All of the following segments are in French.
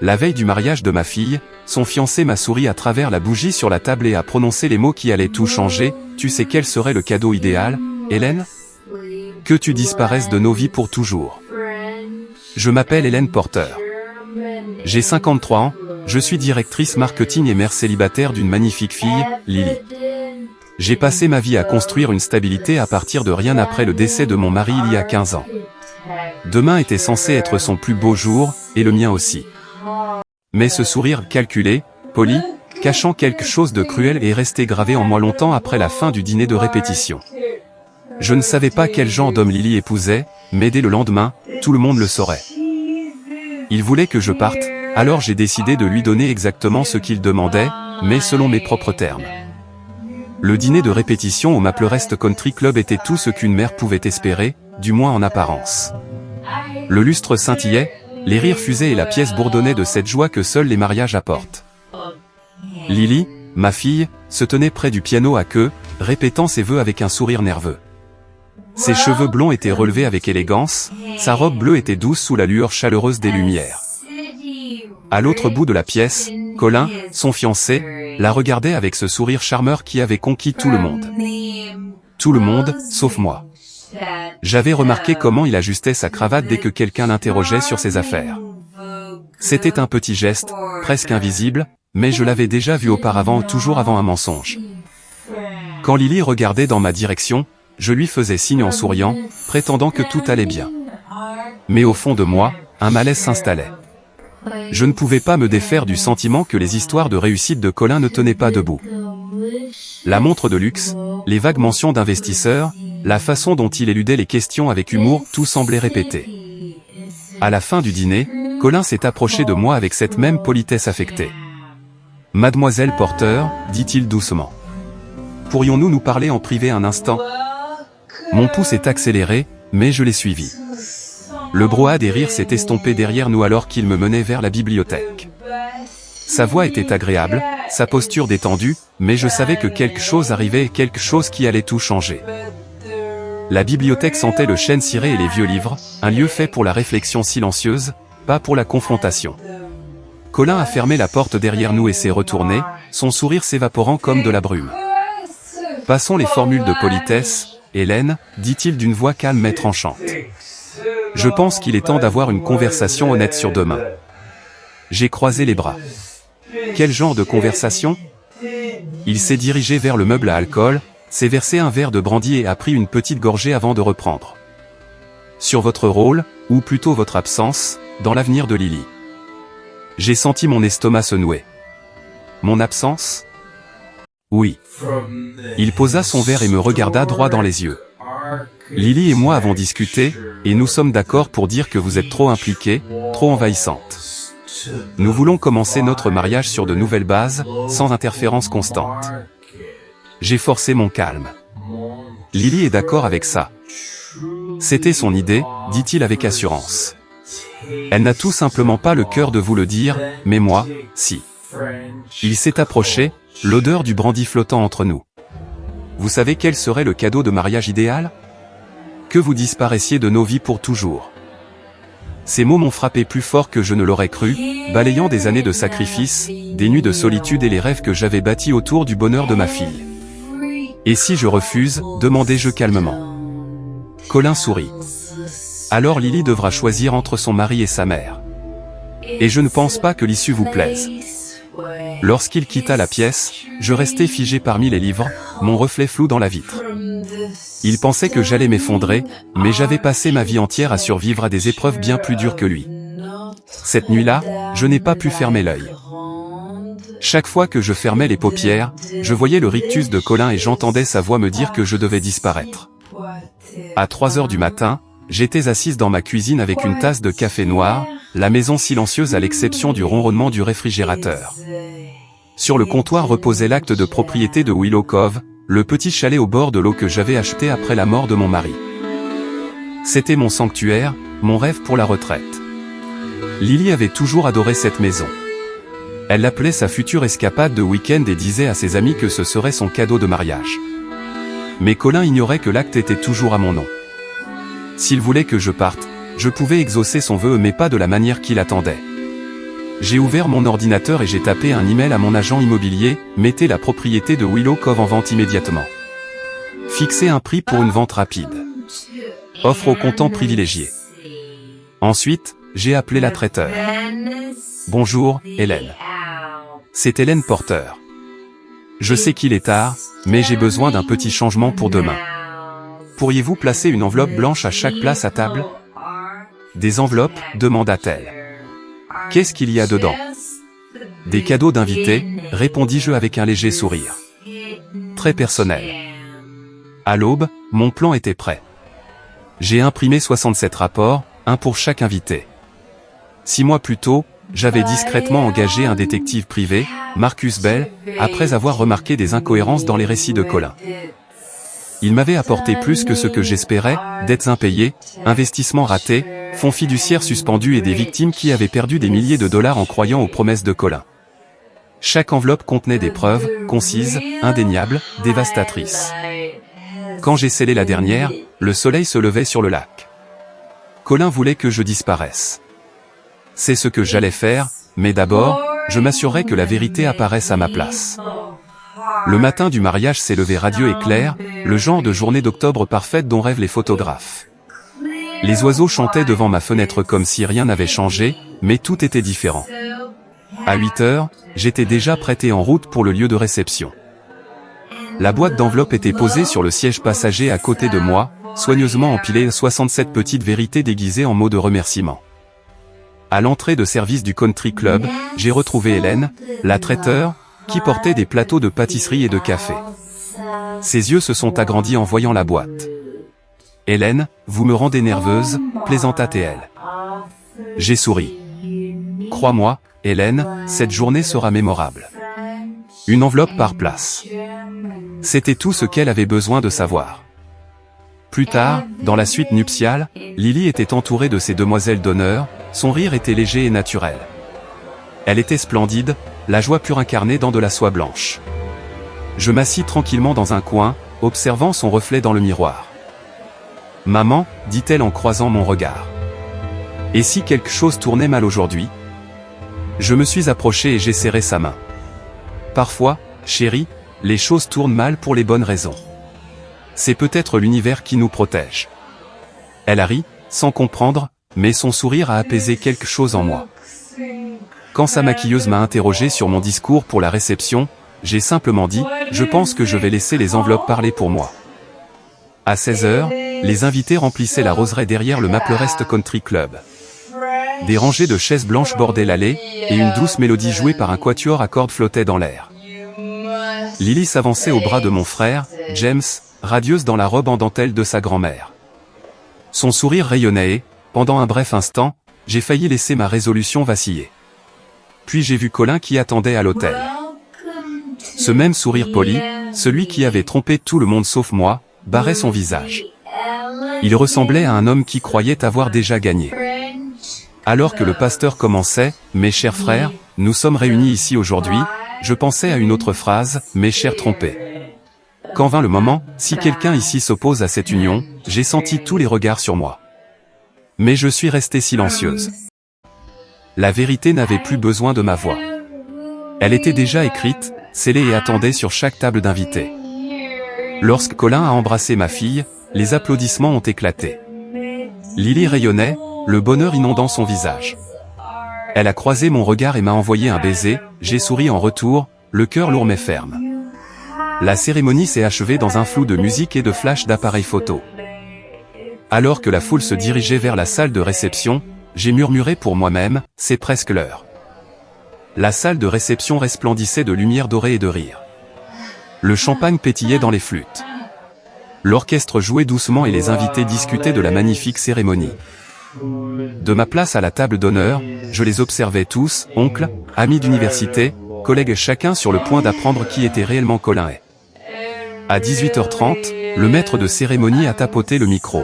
La veille du mariage de ma fille, son fiancé m'a souri à travers la bougie sur la table et a prononcé les mots qui allaient tout changer. Tu sais quel serait le cadeau idéal, Hélène? Que tu disparaisses de nos vies pour toujours. Je m'appelle Hélène Porter. J'ai 53 ans, je suis directrice marketing et mère célibataire d'une magnifique fille, Lily. J'ai passé ma vie à construire une stabilité à partir de rien après le décès de mon mari il y a 15 ans. Demain était censé être son plus beau jour, et le mien aussi. Mais ce sourire calculé, poli, cachant quelque chose de cruel est resté gravé en moi longtemps après la fin du dîner de répétition. Je ne savais pas quel genre d'homme Lily épousait, mais dès le lendemain, tout le monde le saurait. Il voulait que je parte, alors j'ai décidé de lui donner exactement ce qu'il demandait, mais selon mes propres termes. Le dîner de répétition au Maplehurst Country Club était tout ce qu'une mère pouvait espérer, du moins en apparence. Le lustre scintillait, les rires fusaient et la pièce bourdonnait de cette joie que seuls les mariages apportent. Lily, ma fille, se tenait près du piano à queue, répétant ses vœux avec un sourire nerveux. Ses cheveux blonds étaient relevés avec élégance, sa robe bleue était douce sous la lueur chaleureuse des lumières. À l'autre bout de la pièce, Colin, son fiancé, la regardait avec ce sourire charmeur qui avait conquis tout le monde. Tout le monde, sauf moi. J'avais remarqué comment il ajustait sa cravate dès que quelqu'un l'interrogeait sur ses affaires. C'était un petit geste, presque invisible, mais je l'avais déjà vu auparavant, toujours avant un mensonge. Quand Lily regardait dans ma direction, je lui faisais signe en souriant, prétendant que tout allait bien. Mais au fond de moi, un malaise s'installait. Je ne pouvais pas me défaire du sentiment que les histoires de réussite de Colin ne tenaient pas debout. La montre de luxe, les vagues mentions d'investisseurs, la façon dont il éludait les questions avec humour, tout semblait répété. À la fin du dîner, Colin s'est approché de moi avec cette même politesse affectée. « Mademoiselle Porter, dit-il doucement. Pourrions-nous nous parler en privé un instant ?» Mon pouls s'est accéléré, mais je l'ai suivi. Le brouhaha des rires s'est estompé derrière nous alors qu'il me menait vers la bibliothèque. Sa voix était agréable, sa posture détendue, mais je savais que quelque chose arrivait et quelque chose qui allait tout changer. La bibliothèque sentait le chêne ciré et les vieux livres, un lieu fait pour la réflexion silencieuse, pas pour la confrontation. Colin a fermé la porte derrière nous et s'est retourné, son sourire s'évaporant comme de la brume. « Passons les formules de politesse, Hélène, dit-il d'une voix calme mais tranchante. Je pense qu'il est temps d'avoir une conversation honnête sur demain. » J'ai croisé les bras. Quel genre de conversation? Il s'est dirigé vers le meuble à alcool, s'est versé un verre de brandy et a pris une petite gorgée avant de reprendre. Sur votre rôle, ou plutôt votre absence, dans l'avenir de Lily. J'ai senti mon estomac se nouer. Mon absence? Oui. Il posa son verre et me regarda droit dans les yeux. Lily et moi avons discuté, et nous sommes d'accord pour dire que vous êtes trop impliquée, trop envahissante. Nous voulons commencer notre mariage sur de nouvelles bases, sans interférence constante. J'ai forcé mon calme. Lily est d'accord avec ça. C'était son idée, dit-il avec assurance. Elle n'a tout simplement pas le cœur de vous le dire, mais moi, si. Il s'est approché, l'odeur du brandy flottant entre nous. Vous savez quel serait le cadeau de mariage idéal? Que vous disparaissiez de nos vies pour toujours. Ces mots m'ont frappé plus fort que je ne l'aurais cru, balayant des années de sacrifice, des nuits de solitude et les rêves que j'avais bâtis autour du bonheur de ma fille. Et si je refuse, demandai-je calmement. Colin sourit. Alors Lily devra choisir entre son mari et sa mère. Et je ne pense pas que l'issue vous plaise. Lorsqu'il quitta la pièce, je restai figé parmi les livres, mon reflet flou dans la vitre. Il pensait que j'allais m'effondrer, mais j'avais passé ma vie entière à survivre à des épreuves bien plus dures que lui. Cette nuit-là, je n'ai pas pu fermer l'œil. Chaque fois que je fermais les paupières, je voyais le rictus de Colin et j'entendais sa voix me dire que je devais disparaître. À 3 heures du matin, j'étais assise dans ma cuisine avec une tasse de café noir, la maison silencieuse à l'exception du ronronnement du réfrigérateur. Sur le comptoir reposait l'acte de propriété de Willow Cove, le petit chalet au bord de l'eau que j'avais acheté après la mort de mon mari. C'était mon sanctuaire, mon rêve pour la retraite. Lily avait toujours adoré cette maison. Elle l'appelait sa future escapade de week-end et disait à ses amis que ce serait son cadeau de mariage. Mais Colin ignorait que l'acte était toujours à mon nom. S'il voulait que je parte, je pouvais exaucer son vœu mais pas de la manière qu'il attendait. J'ai ouvert mon ordinateur et j'ai tapé un email à mon agent immobilier, mettez la propriété de Willow Cove en vente immédiatement. Fixez un prix pour une vente rapide. Offre au comptant privilégié. Ensuite, j'ai appelé la traiteur. Bonjour, Hélène. C'est Hélène Porter. Je sais qu'il est tard, mais j'ai besoin d'un petit changement pour demain. Pourriez-vous placer une enveloppe blanche à chaque place à table? Des enveloppes, demanda-t-elle. Qu'est-ce qu'il y a dedans? Des cadeaux d'invités, répondis-je avec un léger sourire. Très personnel. À l'aube, mon plan était prêt. J'ai imprimé 67 rapports, un pour chaque invité. 6 mois plus tôt, j'avais discrètement engagé un détective privé, Marcus Bell, après avoir remarqué des incohérences dans les récits de Colin. Il m'avait apporté plus que ce que j'espérais, dettes impayées, investissements ratés, fonds fiduciaires suspendus et des victimes qui avaient perdu des milliers de dollars en croyant aux promesses de Colin. Chaque enveloppe contenait des preuves, concises, indéniables, dévastatrices. Quand j'ai scellé la dernière, le soleil se levait sur le lac. Colin voulait que je disparaisse. C'est ce que j'allais faire, mais d'abord, je m'assurerai que la vérité apparaisse à ma place. Le matin du mariage s'est levé radieux et clair, le genre de journée d'octobre parfaite dont rêvent les photographes. Les oiseaux chantaient devant ma fenêtre comme si rien n'avait changé, mais tout était différent. À 8 heures, j'étais déjà prêt et en route pour le lieu de réception. La boîte d'enveloppe était posée sur le siège passager à côté de moi, soigneusement empilée 67 petites vérités déguisées en mots de remerciement. À l'entrée de service du country club, j'ai retrouvé Hélène, la traiteur, qui portait des plateaux de pâtisserie et de café. Ses yeux se sont agrandis en voyant la boîte. « Hélène, vous me rendez nerveuse », plaisanta-t-elle. J'ai souri. « Crois-moi, Hélène, cette journée sera mémorable. » Une enveloppe par place. C'était tout ce qu'elle avait besoin de savoir. Plus tard, dans la suite nuptiale, Lily était entourée de ses demoiselles d'honneur, son rire était léger et naturel. Elle était splendide, la joie pure incarnée dans de la soie blanche. Je m'assis tranquillement dans un coin, observant son reflet dans le miroir. « Maman, dit-elle en croisant mon regard. Et si quelque chose tournait mal aujourd'hui ?» Je me suis approché et j'ai serré sa main. « Parfois, chérie, les choses tournent mal pour les bonnes raisons. C'est peut-être l'univers qui nous protège. » Elle a ri, sans comprendre, mais son sourire a apaisé quelque chose en moi. Quand sa maquilleuse m'a interrogé sur mon discours pour la réception, j'ai simplement dit « Je pense que je vais laisser les enveloppes parler pour moi. » À 16 heures, les invités remplissaient la roseraie derrière le Maple Rest Country Club. Des rangées de chaises blanches bordaient l'allée, et une douce mélodie jouée par un quatuor à cordes flottait dans l'air. Lily s'avançait au bras de mon frère, James, radieuse dans la robe en dentelle de sa grand-mère. Son sourire rayonnait et, pendant un bref instant, j'ai failli laisser ma résolution vaciller. Puis j'ai vu Colin qui attendait à l'hôtel. Ce même sourire poli, celui qui avait trompé tout le monde sauf moi, barrait son visage. Il ressemblait à un homme qui croyait avoir déjà gagné. Alors que le pasteur commençait, « Mes chers frères, nous sommes réunis ici aujourd'hui », je pensais à une autre phrase, « Mes chers trompés ». Quand vint le moment, si quelqu'un ici s'oppose à cette union, j'ai senti tous les regards sur moi. Mais je suis restée silencieuse. La vérité n'avait plus besoin de ma voix. Elle était déjà écrite, scellée et attendait sur chaque table d'invités. Lorsque Colin a embrassé ma fille, les applaudissements ont éclaté. Lily rayonnait, le bonheur inondant son visage. Elle a croisé mon regard et m'a envoyé un baiser, j'ai souri en retour, le cœur lourd mais ferme. La cérémonie s'est achevée dans un flou de musique et de flashs d'appareils photo. Alors que la foule se dirigeait vers la salle de réception, j'ai murmuré pour moi-même, c'est presque l'heure. La salle de réception resplendissait de lumière dorée et de rire. Le champagne pétillait dans les flûtes. L'orchestre jouait doucement et les invités discutaient de la magnifique cérémonie. De ma place à la table d'honneur, je les observais tous, oncles, amis d'université, collègues chacun sur le point d'apprendre qui était réellement Colin. À 18h30, le maître de cérémonie a tapoté le micro.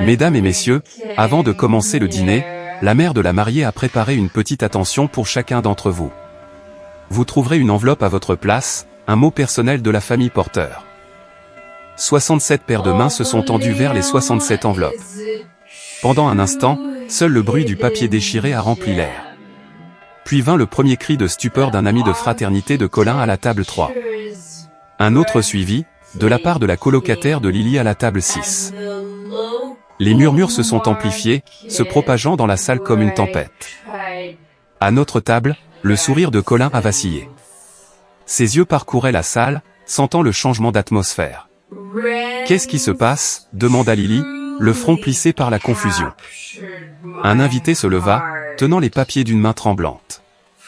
Mesdames et messieurs, avant de commencer le dîner, la mère de la mariée a préparé une petite attention pour chacun d'entre vous. Vous trouverez une enveloppe à votre place, un mot personnel de la famille Porter. 67 paires de mains se sont tendues vers les 67 enveloppes. Pendant un instant, seul le bruit du papier déchiré a rempli l'air. Puis vint le premier cri de stupeur d'un ami de fraternité de Colin à la table 3. Un autre suivit, de la part de la colocataire de Lily à la table 6. Les murmures se sont amplifiés, se propageant dans la salle comme une tempête. À notre table, le sourire de Colin a vacillé. Ses yeux parcouraient la salle, sentant le changement d'atmosphère. « Qu'est-ce qui se passe » demanda Lily, le front plissé par la confusion. Un invité se leva, tenant les papiers d'une main tremblante.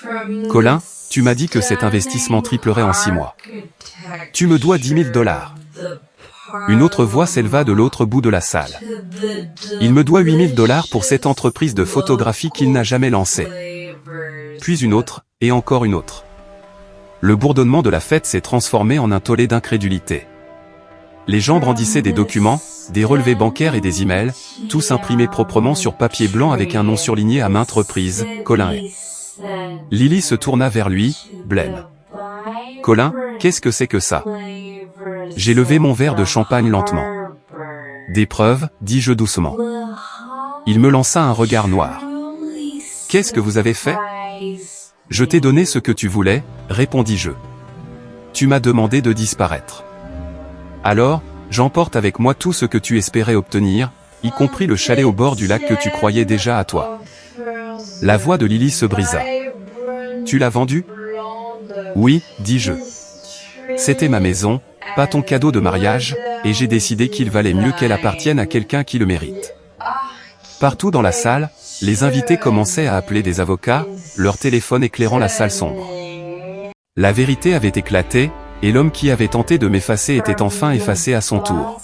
« Colin, tu m'as dit que cet investissement triplerait en 6 mois. Tu me dois 10 000 $. Une autre voix s'éleva de l'autre bout de la salle. Il me doit 8 000 $ pour cette entreprise de photographie qu'il n'a jamais lancée. Puis une autre, et encore une autre. Le bourdonnement de la fête s'est transformé en un tollé d'incrédulité. Les gens brandissaient des documents, des relevés bancaires et des emails, tous imprimés proprement sur papier blanc avec un nom surligné à maintes reprises, Colin est. Lily se tourna vers lui, blême. « Colin, qu'est-ce que c'est que ça ?» J'ai levé mon verre de champagne lentement. « Des preuves, dis-je doucement. » Il me lança un regard noir. « Qu'est-ce que vous avez fait ?»« Je t'ai donné ce que tu voulais, » répondis-je. « Tu m'as demandé de disparaître. Alors, j'emporte avec moi tout ce que tu espérais obtenir, y compris le chalet au bord du lac que tu croyais déjà à toi. » La voix de Lily se brisa. « Tu l'as vendu ?»« Oui, dis-je. C'était ma maison, pas ton cadeau de mariage, et j'ai décidé qu'il valait mieux qu'elle appartienne à quelqu'un qui le mérite. » Partout dans la salle, les invités commençaient à appeler des avocats, leur téléphone éclairant la salle sombre. La vérité avait éclaté, et l'homme qui avait tenté de m'effacer était enfin effacé à son tour.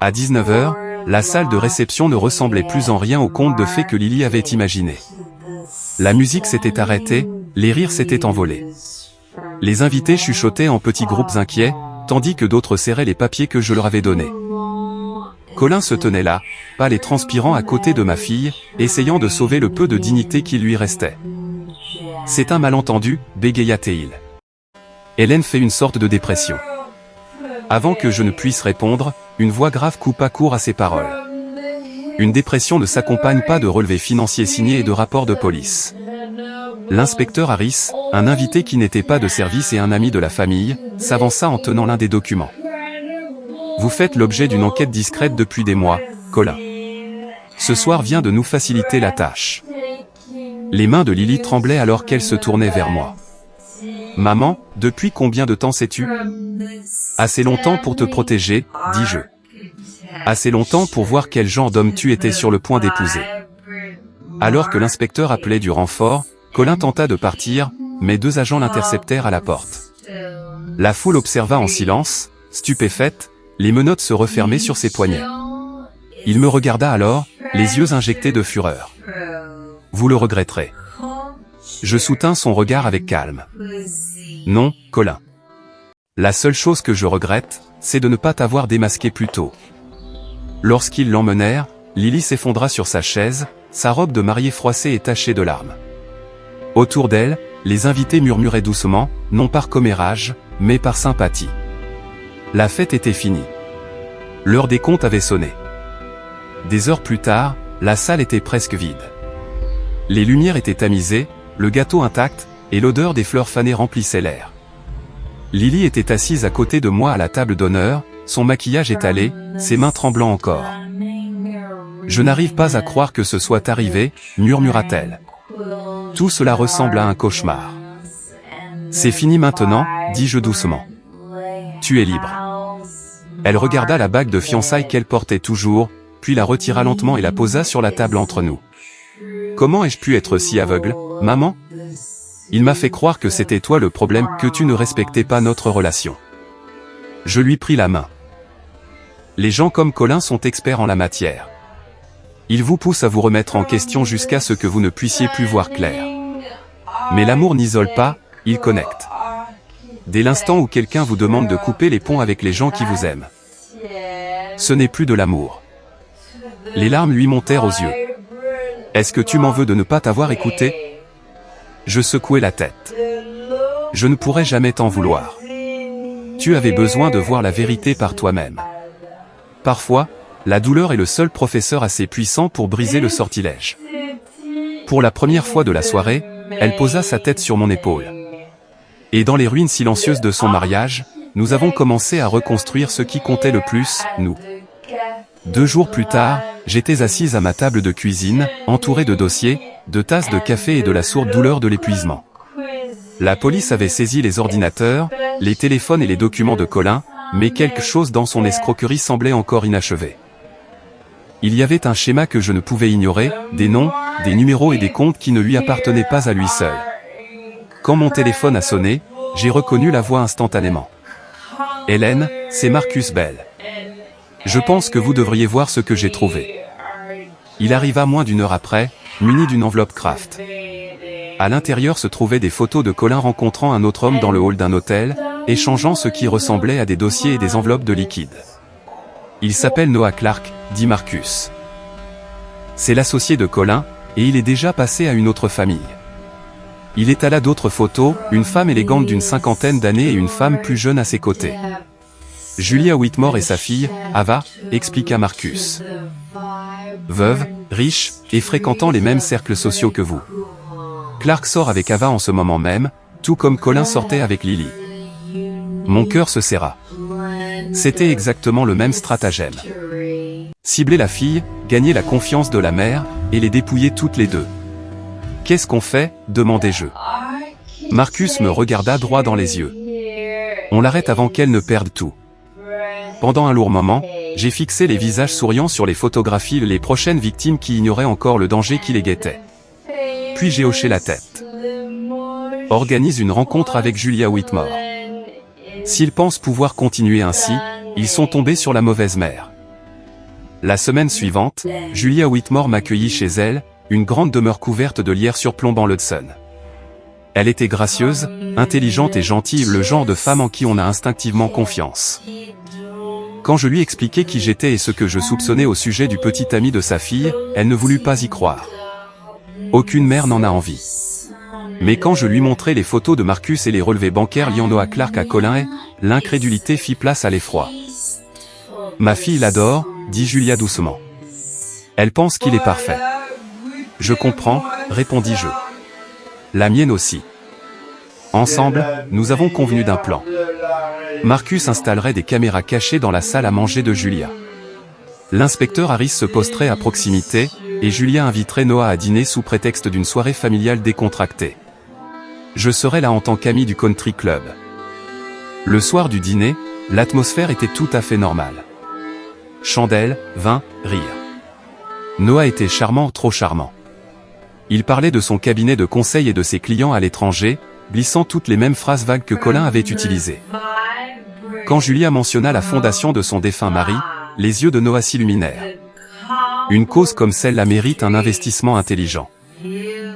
À 19 h, la salle de réception ne ressemblait plus en rien au conte de fées que Lily avait imaginé. La musique s'était arrêtée, les rires s'étaient envolés. Les invités chuchotaient en petits groupes inquiets, tandis que d'autres serraient les papiers que je leur avais donnés. Colin se tenait là, pâle et transpirant à côté de ma fille, essayant de sauver le peu de dignité qui lui restait. « C'est un malentendu, bégaya-t-il. Hélène fait une sorte de dépression. » Avant que je ne puisse répondre, une voix grave coupa court à ses paroles. Une dépression ne s'accompagne pas de relevés financiers signés et de rapports de police. L'inspecteur Harris, un invité qui n'était pas de service et un ami de la famille, s'avança en tenant l'un des documents. « Vous faites l'objet d'une enquête discrète depuis des mois, Colin. Ce soir vient de nous faciliter la tâche. » Les mains de Lily tremblaient alors qu'elle se tournait vers moi. « Maman, depuis combien de temps sais-tu ? » « Assez longtemps pour te protéger, dis-je. Assez longtemps pour voir quel genre d'homme tu étais sur le point d'épouser. » Alors que l'inspecteur appelait du renfort, Colin tenta de partir, mais 2 agents l'interceptèrent à la porte. La foule observa en silence, stupéfaite, les menottes se refermer sur ses poignets. Il me regarda alors, les yeux injectés de fureur. « Vous le regretterez. » Je soutins son regard avec calme. « Non, Colin. La seule chose que je regrette, c'est de ne pas t'avoir démasqué plus tôt. » Lorsqu'ils l'emmenèrent, Lily s'effondra sur sa chaise, sa robe de mariée froissée et tachée de larmes. Autour d'elle, les invités murmuraient doucement, non par commérage, mais par sympathie. La fête était finie. L'heure des comptes avait sonné. Des heures plus tard, la salle était presque vide. Les lumières étaient tamisées, le gâteau intact, et l'odeur des fleurs fanées remplissait l'air. Lily était assise à côté de moi à la table d'honneur, son maquillage étalé, ses mains tremblant encore. « Je n'arrive pas à croire que ce soit arrivé, » murmura-t-elle. « Tout cela ressemble à un cauchemar. »« C'est fini maintenant, » dis-je doucement. « Tu es libre. » Elle regarda la bague de fiançailles qu'elle portait toujours, puis la retira lentement et la posa sur la table entre nous. « Comment ai-je pu être si aveugle, maman ? Il m'a fait croire que c'était toi le problème, que tu ne respectais pas notre relation. » Je lui pris la main. Les gens comme Colin sont experts en la matière. Ils vous poussent à vous remettre en question jusqu'à ce que vous ne puissiez plus voir clair. Mais l'amour n'isole pas, il connecte. Dès l'instant où quelqu'un vous demande de couper les ponts avec les gens qui vous aiment, ce n'est plus de l'amour. Les larmes lui montèrent aux yeux. « Est-ce que tu m'en veux de ne pas t'avoir écouté ?» Je secouai la tête. « Je ne pourrais jamais t'en vouloir. Tu avais besoin de voir la vérité par toi-même. Parfois, la douleur est le seul professeur assez puissant pour briser le sortilège. » Pour la première fois de la soirée, Elle posa sa tête sur mon épaule. Et dans les ruines silencieuses de son mariage, nous avons commencé à reconstruire ce qui comptait le plus, nous. 2 jours plus tard, j'étais assise à ma table de cuisine, entourée de dossiers, de tasses de café et de la sourde douleur de l'épuisement. La police avait saisi les ordinateurs, les téléphones et les documents de Colin, mais quelque chose dans son escroquerie semblait encore inachevé. Il y avait un schéma que je ne pouvais ignorer, des noms, des numéros et des comptes qui ne lui appartenaient pas à lui seul. Quand mon téléphone a sonné, j'ai reconnu la voix instantanément. « Hélène, c'est Marcus Bell. Je pense que vous devriez voir ce que j'ai trouvé. » Il arriva moins d'1 heure après, muni d'une enveloppe Kraft. À l'intérieur se trouvaient des photos de Colin rencontrant un autre homme dans le hall d'un hôtel, échangeant ce qui ressemblait à des dossiers et des enveloppes de liquide. « Il s'appelle Noah Clark », dit Marcus. « C'est l'associé de Colin, et il est déjà passé à une autre famille. » Il étala d'autres photos, une femme élégante d'une 50aine d'années et une femme plus jeune à ses côtés. « Julia Whitmore et sa fille, Ava, » expliqua Marcus. « Veuve, riche, et fréquentant les mêmes cercles sociaux que vous. Clark sort avec Ava en ce moment même, tout comme Colin sortait avec Lily. » Mon cœur se serra. C'était exactement le même stratagème. Cibler la fille, gagner la confiance de la mère, et les dépouiller toutes les deux. « Qu'est-ce qu'on fait ?» demandai-je. Marcus me regarda droit dans les yeux. « On l'arrête avant qu'elle ne perde tout. » Pendant un lourd moment, j'ai fixé les visages souriants sur les photographies les prochaines victimes qui ignoraient encore le danger qui les guettait. Puis j'ai hoché la tête. « Organise une rencontre avec Julia Whitmore. S'ils pensent pouvoir continuer ainsi, ils sont tombés sur la mauvaise mère. » La semaine suivante, Julia Whitmore m'accueillit chez elle, une grande demeure couverte de lierre surplombant l'Hudson. Elle était gracieuse, intelligente et gentille, le genre de femme en qui on a instinctivement confiance. Quand je lui expliquai qui j'étais et ce que je soupçonnais au sujet du petit ami de sa fille, elle ne voulut pas y croire. Aucune mère n'en a envie. Mais quand je lui montrai les photos de Marcus et les relevés bancaires liant Noah Clark à Colin, l'incrédulité fit place à l'effroi. « Ma fille l'adore, » dit Julia doucement. « Elle pense qu'il est parfait. »« Je comprends, » répondis-je. « La mienne aussi. » Ensemble, nous avons convenu d'un plan. Marcus installerait des caméras cachées dans la salle à manger de Julia. L'inspecteur Harris se posterait à proximité, et Julia inviterait Noah à dîner sous prétexte d'une soirée familiale décontractée. Je serais là en tant qu'ami du country club. Le soir du dîner, l'atmosphère était tout à fait normale. Chandelles, vin, rire. Noah était charmant, trop charmant. Il parlait de son cabinet de conseil et de ses clients à l'étranger, glissant toutes les mêmes phrases vagues que Colin avait utilisées. Quand Julia mentionna la fondation de son défunt mari, les yeux de Noah s'illuminèrent. Une cause comme celle-là mérite un investissement intelligent.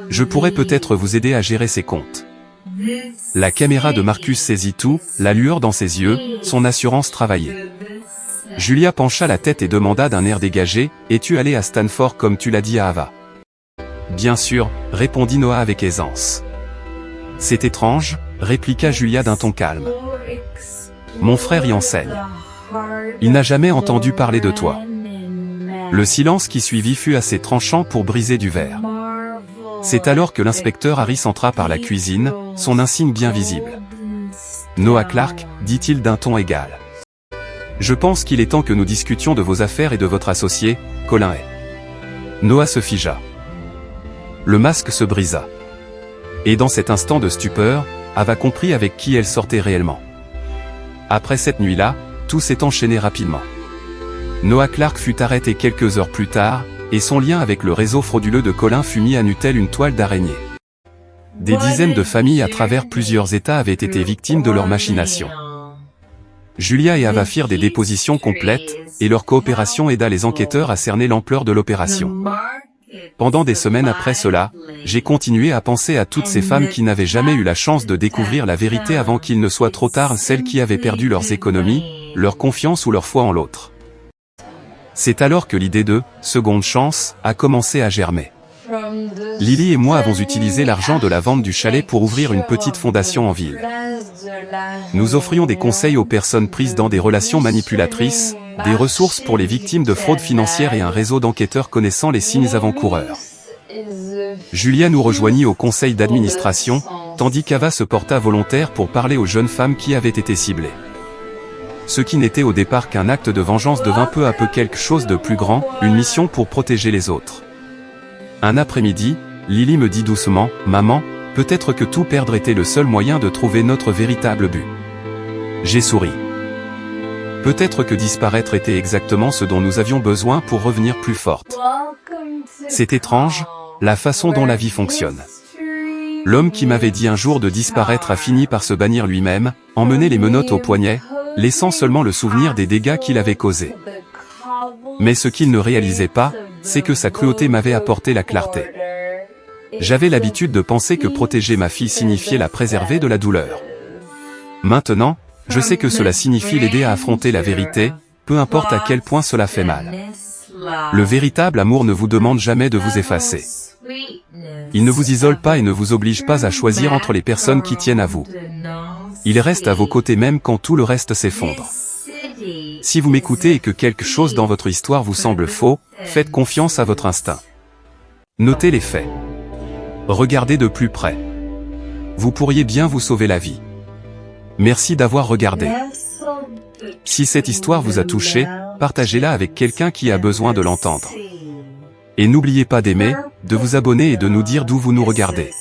Je pourrais peut-être vous aider à gérer ses comptes. La caméra de Marcus saisit tout, la lueur dans ses yeux, son assurance travaillée. Julia pencha la tête et demanda d'un air dégagé, « Es-tu allé à Stanford comme tu l'as dit à Ava ?» « Bien sûr, » répondit Noah avec aisance. « C'est étrange, » répliqua Julia d'un ton calme. « Mon frère y enseigne. Il n'a jamais entendu parler de toi. » Le silence qui suivit fut assez tranchant pour briser du verre. C'est alors que l'inspecteur Harris entra par la cuisine, son insigne bien visible. « Noah Clark, » dit-il d'un ton égal. « Je pense qu'il est temps que nous discutions de vos affaires et de votre associé, Colin Hay. » Noah se figea. Le masque se brisa. Et dans cet instant de stupeur, Ava comprit avec qui elle sortait réellement. Après cette nuit-là, tout s'est enchaîné rapidement. Noah Clark fut arrêté quelques heures plus tard, et son lien avec le réseau frauduleux de Colin fut mis à nu tel une toile d'araignée. Des dizaines de familles à travers plusieurs États avaient été victimes de leurs machinations. Julia et Ava firent des dépositions complètes, et leur coopération aida les enquêteurs à cerner l'ampleur de l'opération. Pendant des semaines après cela, j'ai continué à penser à toutes ces femmes qui n'avaient jamais eu la chance de découvrir la vérité avant qu'il ne soit trop tard, celles qui avaient perdu leurs économies, leur confiance ou leur foi en l'autre. C'est alors que l'idée de « seconde chance » a commencé à germer. Lily et moi avons utilisé l'argent de la vente du chalet pour ouvrir une petite fondation en ville. Nous offrions des conseils aux personnes prises dans des relations manipulatrices, des ressources pour les victimes de fraude financière et un réseau d'enquêteurs connaissant les signes avant-coureurs. Julia nous rejoignit au conseil d'administration, tandis qu'Ava se porta volontaire pour parler aux jeunes femmes qui avaient été ciblées. Ce qui n'était au départ qu'un acte de vengeance devint peu à peu quelque chose de plus grand, une mission pour protéger les autres. Un après-midi, Lily me dit doucement, « Maman, peut-être que tout perdre était le seul moyen de trouver notre véritable but. » J'ai souri. Peut-être que disparaître était exactement ce dont nous avions besoin pour revenir plus fortes. C'est étrange, la façon dont la vie fonctionne. L'homme qui m'avait dit un jour de disparaître a fini par se bannir lui-même, emmener les menottes au poignet, laissant seulement le souvenir des dégâts qu'il avait causés. Mais ce qu'il ne réalisait pas, c'est que sa cruauté m'avait apporté la clarté. J'avais l'habitude de penser que protéger ma fille signifiait la préserver de la douleur. Maintenant, je sais que cela signifie l'aider à affronter la vérité, peu importe à quel point cela fait mal. Le véritable amour ne vous demande jamais de vous effacer. Il ne vous isole pas et ne vous oblige pas à choisir entre les personnes qui tiennent à vous. Il reste à vos côtés même quand tout le reste s'effondre. Si vous m'écoutez et que quelque chose dans votre histoire vous semble faux, faites confiance à votre instinct. Notez les faits. Regardez de plus près. Vous pourriez bien vous sauver la vie. Merci d'avoir regardé. Si cette histoire vous a touché, partagez-la avec quelqu'un qui a besoin de l'entendre. Et n'oubliez pas d'aimer, de vous abonner et de nous dire d'où vous nous regardez.